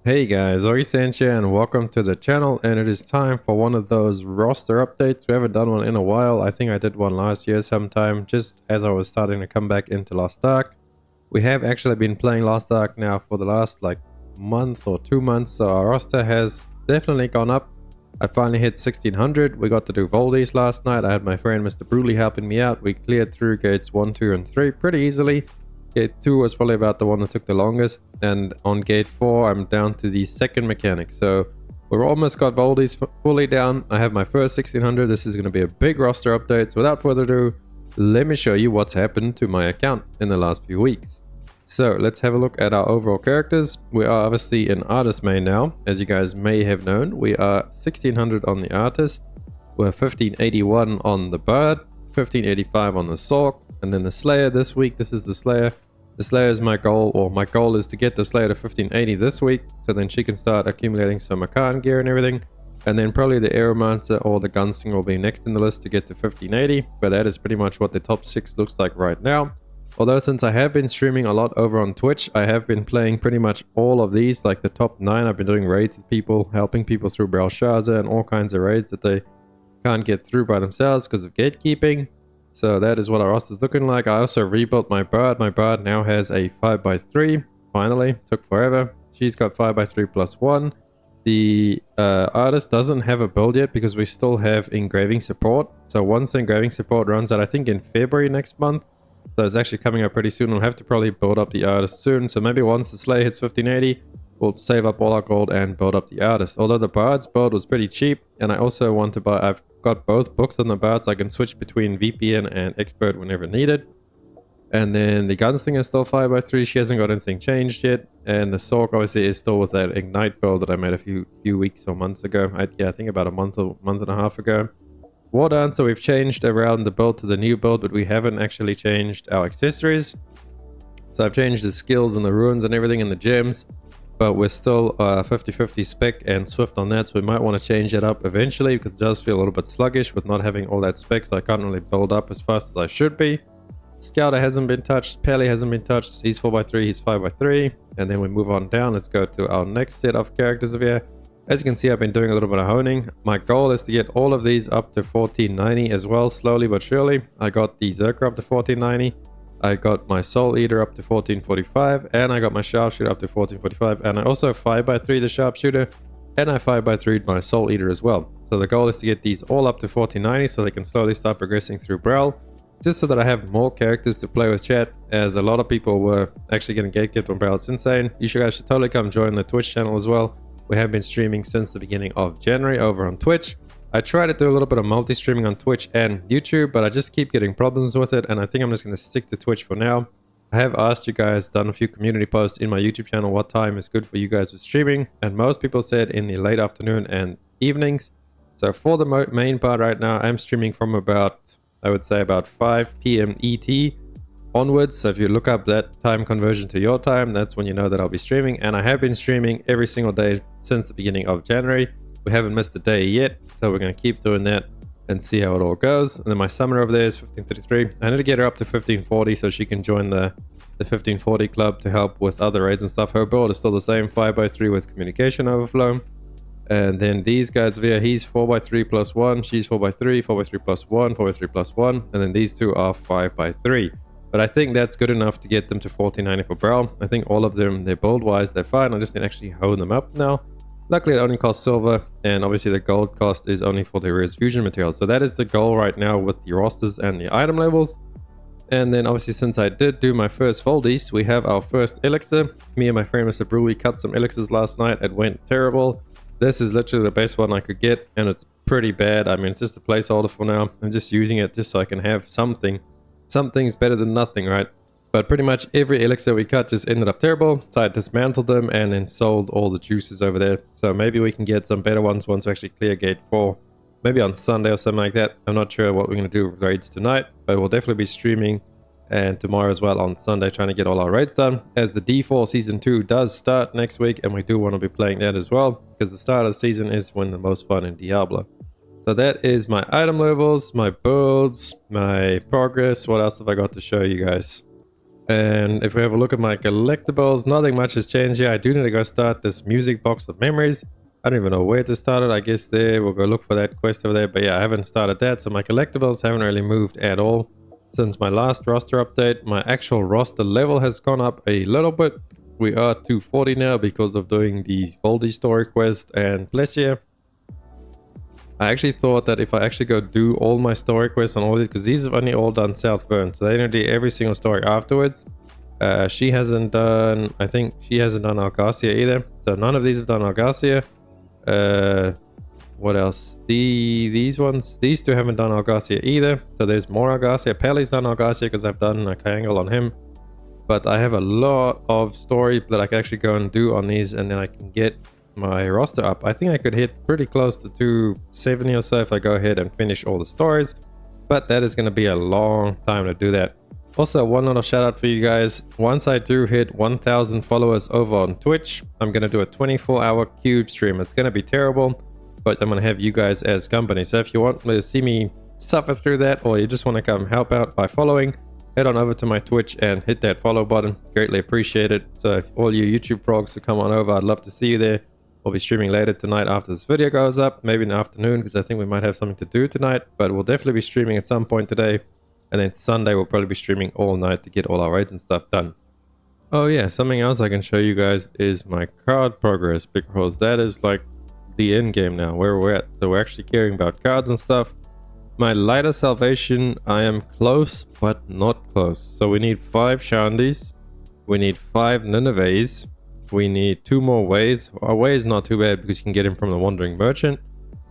Hey guys, Augiesaint here and welcome to the channel, and it is time for one of those roster updates. We haven't done one in a while. I think I did one last year sometime, just as I was starting to come back into Lost Ark. We have actually been playing Lost Ark now for the last month or 2 months, so our roster has definitely gone up. I finally hit 1600. We got to do Voldies last night. I had my friend Mr. Bruley helping me out. We cleared through gates 1, 2 and 3 pretty easily. Gate 2 was probably about the one that took the longest, and on gate 4 I'm down to the second mechanic, so we're almost got Voldies fully down. I have my first 1600. This is going to be a big roster update, so without further ado, let me show you what's happened to my account in the last few weeks. So let's have a look at our overall characters. We are obviously in artist main now, as you guys may have known. We are 1600 on the artist, we're 1581 on the bird, 1585 on the sork, and then the Slayer this week. This is the Slayer. The Slayer is my goal, or my goal is to get the Slayer to 1580 this week, so then she can start accumulating some Macan gear and everything. And then probably the Aeromancer or the Gunslinger will be next in the list to get to 1580, but that is pretty much what the top 6 looks like right now. Although since I have been streaming a lot over on Twitch, I have been playing pretty much all of these, like the top 9. I've been doing raids with people, helping people through Belshazzar and all kinds of raids that they can't get through by themselves because of gatekeeping. So that is what our roster is looking like. I also rebuilt my bird. My bird now has a 5x3. Finally, took forever. She's got 5x3 plus 1. The artist doesn't have a build yet because we still have engraving support. So once the engraving support runs out, I think in February next month. So it's actually coming up pretty soon. We'll have to probably build up the artist soon. So maybe once the Slayer hits 1580, we'll save up all our gold and build up the artist. Although the bard's build was pretty cheap, and I also want to buy, I've got both books on the bard, so I can switch between VPN and expert whenever needed. And then the Gunslinger is still 5x3. She hasn't got anything changed yet. And the Sork obviously is still with that Ignite build that I made a few weeks or months ago. I think about a month and a half ago. War Dancer, we've changed around the build to the new build, but we haven't actually changed our accessories. So I've changed the skills and the runes and everything and the gems, but we're still 50-50 spec and swift on that, so we might want to change that up eventually because it does feel a little bit sluggish with not having all that spec, so I can't really build up as fast as I should be. Scouter hasn't been touched, Pele hasn't been touched, he's 4x3, he's 5x3, and then we move on down. Let's go to our next set of characters over here. As you can see, I've been doing a little bit of honing. My goal is to get all of these up to 1490 as well, slowly but surely. I got the Zerker up to 1490. I got my Soul Eater up to 1445, and I got my Sharpshooter up to 1445, and I also 5x3 the Sharpshooter, and I 5x3'd my Soul Eater as well. So the goal is to get these all up to 1490 so they can slowly start progressing through Brawl, just so that I have more characters to play with chat, as a lot of people were actually getting gatekept on Brawl. It's insane. You guys should totally come join the Twitch channel as well. We have been streaming since the beginning of January over on Twitch. I try to do a little bit of multi-streaming on Twitch and YouTube, but I just keep getting problems with it, and I think I'm just going to stick to Twitch for now. I have asked you guys, done a few community posts in my YouTube channel, what time is good for you guys with streaming, and most people said in the late afternoon and evenings. So for the main part right now, I'm streaming from about, I would say about 5 p.m. ET onwards. So if you look up that time conversion to your time, that's when you know that I'll be streaming. And I have been streaming every single day since the beginning of January. We haven't missed a day yet, so we're going to keep doing that and see how it all goes. And then my summoner over there is 1533. I need to get her up to 1540 so she can join the 1540 club to help with other raids and stuff. Her build is still the same, 5x3 with communication overflow. And then these guys over here, he's 4x3 plus 1, she's 4x3, 4x3 plus 1, 4x3 plus 1, and then these two are 5x3. But I think that's good enough to get them to 1490 for Brawl. I think all of them, they're build-wise, they're fine. I just need to actually hone them up now. Luckily, it only costs silver, and obviously the gold cost is only for the Res Fusion materials. So that is the goal right now with the rosters and the item levels. And then obviously, since I did do my first Voldies, we have our first elixir. Me and my friend Mr. Brew, cut some elixirs last night. It went terrible. This is literally the best one I could get, and it's pretty bad. I mean, it's just a placeholder for now. I'm just using it just so I can have something. Something's better than nothing, right? But pretty much every elixir we cut just ended up terrible, so I dismantled them and then sold all the juices over there. So maybe we can get some better ones once we actually clear gate 4. Maybe on Sunday or something like that. I'm not sure what we're going to do with raids tonight, but we'll definitely be streaming and tomorrow as well on Sunday, trying to get all our raids done, as the D4 Season 2 does start next week, and we do want to be playing that as well, because the start of the season is when the most fun in Diablo. So that is my item levels, my builds, my progress. What else have I got to show you guys? And if we have a look at my collectibles, nothing much has changed here. I do need to go start this music box of memories. I don't even know where to start it. I guess there, we'll go look for that quest over there. But yeah, I haven't started that. So my collectibles haven't really moved at all since my last roster update. My actual roster level has gone up a little bit. We are 240 now because of doing the Voldy story quest and Plessia. I actually thought that if I actually go do all my story quests on all these, because these have only all done South Vern, so they don't do every single story afterwards. She hasn't done, I think she hasn't done Augiesaint either. So none of these have done Augiesaint. What else? These two haven't done Augiesaint either. So there's more Augiesaint. Pelly's done Augiesaint because I've done a triangle on him. But I have a lot of story that I can actually go and do on these, and then I can get my roster up. I think I could hit pretty close to 270 or so if I go ahead and finish all the stories. But that is going to be a long time to do that. Also, one little shout out for you guys. Once I do hit 1,000 followers over on Twitch, I'm going to do a 24-hour cube stream. It's going to be terrible, but I'm going to have you guys as company. So if you want to see me suffer through that, or you just want to come help out by following, head on over to my Twitch and hit that follow button. Greatly appreciate it. So if all you YouTube frogs to come on over, I'd love to see you there. We'll be streaming later tonight after this video goes up, maybe in the afternoon, because I think we might have something to do tonight, but we'll definitely be streaming at some point today. And then Sunday we'll probably be streaming all night to get all our raids and stuff done. Oh yeah, something else I can show you guys is my card progress, because that is like the end game now, where we're at. So we're actually caring about cards and stuff. My lighter salvation, I am close, but not close. So we need 5 Shandis, we need 5 Ninevehs, we need 2 more Ways. Our Way is not too bad because you can get him from the Wandering Merchant.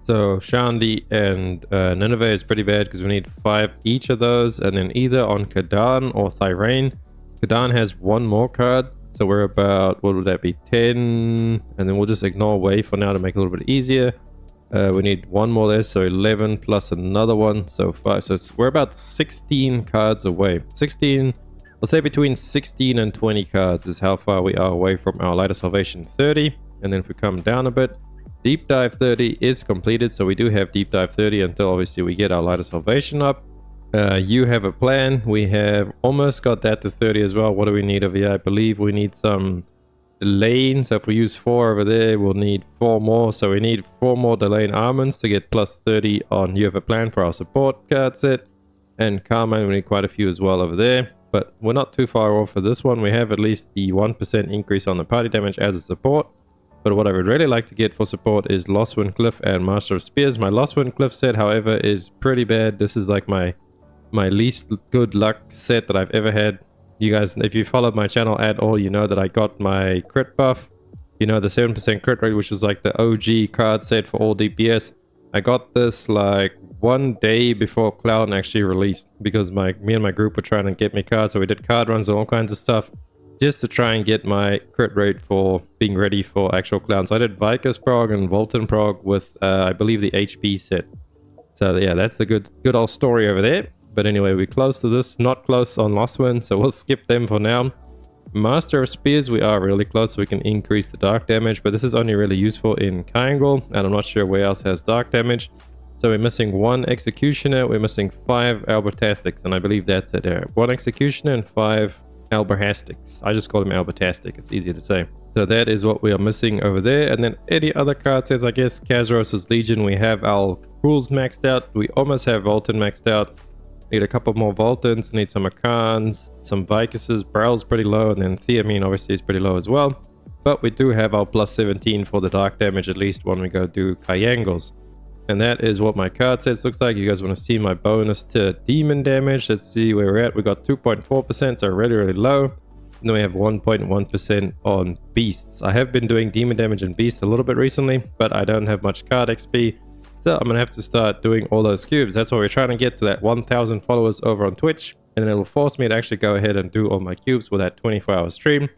So Shandi and Nineveh is pretty bad because we need 5 each of those, and then either on Kadan or Thyrane. Kadan has 1 more card, so we're about, what would that be, 10, and then we'll just ignore Way for now to make it a little bit easier. We need 1 more there, so 11 plus another one, so 5. So we're about 16 cards away. 16, I'll say between 16 and 20 cards is how far we are away from our Light of Salvation 30. And then if we come down a bit, Deep Dive 30 is completed, so we do have Deep Dive 30 until obviously we get our Light of Salvation up. You have a plan. We have almost got that to 30 as well. What do we need over here? I believe we need some Delane. So if we use 4 over there, we'll need 4 more. So we need 4 more Delane almonds to get plus 30 on You Have a Plan for our support card set. And Carmine, we need quite a few as well over there. But we're not too far off for this one. We have at least the 1% increase on the party damage as a support. But what I would really like to get for support is Lost Wind Cliff and Master of Spears. My Lost Wind Cliff set, however, is pretty bad. This is like my least good luck set that I've ever had. You guys, if you followed my channel at all, you know that I got my crit buff. You know, the 7% crit rate, which was like the OG card set for all DPS. I got this like 1 day before Cloud actually released, because me and my group were trying to get me cards, so we did card runs and all kinds of stuff just to try and get my crit rate for being ready for actual Cloud. So I did Vickers prog and Volton prog with I believe the HP set. So yeah, that's the good old story over there. But anyway, we're close to this, not close on Lost Wind, so we'll skip them for now. Master of Spears, we are really close, so we can increase the dark damage, but this is only really useful in Triangle, and I'm not sure where else has dark damage. So we're missing 1 Executioner, we're missing 5 Albertastics, and I believe that's it there. 1 Executioner and 5 Albertastics. I just call them Albertastic, it's easier to say. So that is what we are missing over there. And then any other card sets, I guess Kazros' Legion, we have our Pools maxed out, we almost have Volton maxed out. Need a couple more Voltons, need some Akans, some Vicuses. Brow's pretty low, and then Theamine obviously is pretty low as well. But we do have our plus 17 for the dark damage, at least when we go do Triangles. And that is what my card sets looks like. You guys want to see my bonus to demon damage? Let's see where we're at. We got 2.4%, so really low. And then we have 1.1% on beasts. I have been doing demon damage and beast a little bit recently, but I don't have much card XP. So I'm going to have to start doing all those cubes. That's why we're trying to get to that 1,000 followers over on Twitch. And then it'll force me to actually go ahead and do all my cubes with that 24-hour stream.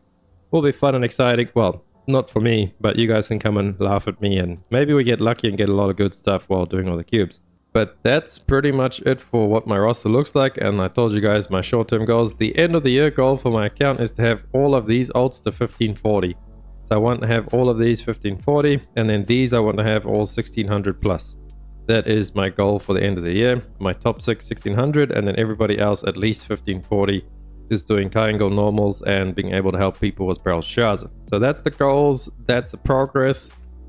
Will be fun and exciting. Well, not for me, but you guys can come and laugh at me. And maybe we get lucky and get a lot of good stuff while doing all the cubes. But that's pretty much it for what my roster looks like. And I told you guys my short-term goals. The end of the year goal for my account is to have all of these alts to 1540. So I want to have all of these 1540, and then these I want to have all 1600 plus. That is my goal for the end of the year. My top 6 1600, and then everybody else at least 1540. just doing triangle normals and being able to help people with Brawl Stars. So that's the goals, that's the progress.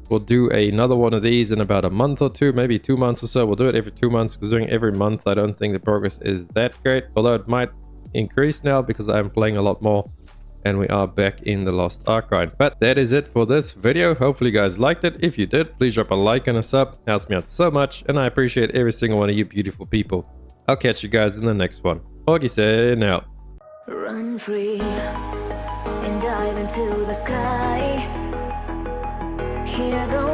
We'll do another one of these in about a month or two, maybe 2 months or so. We'll do it every 2 months, because doing every month, I don't think the progress is that great. Although it might increase now because I'm playing a lot more and we are back in the Lost Ark grind. But that is it for this video. Hopefully you guys liked it. If you did, please drop a like and a sub. It helps me out so much, and I appreciate every single one of you beautiful people. I'll catch you guys in the next one. Augiesaint out. Run free and dive into the sky. Hear the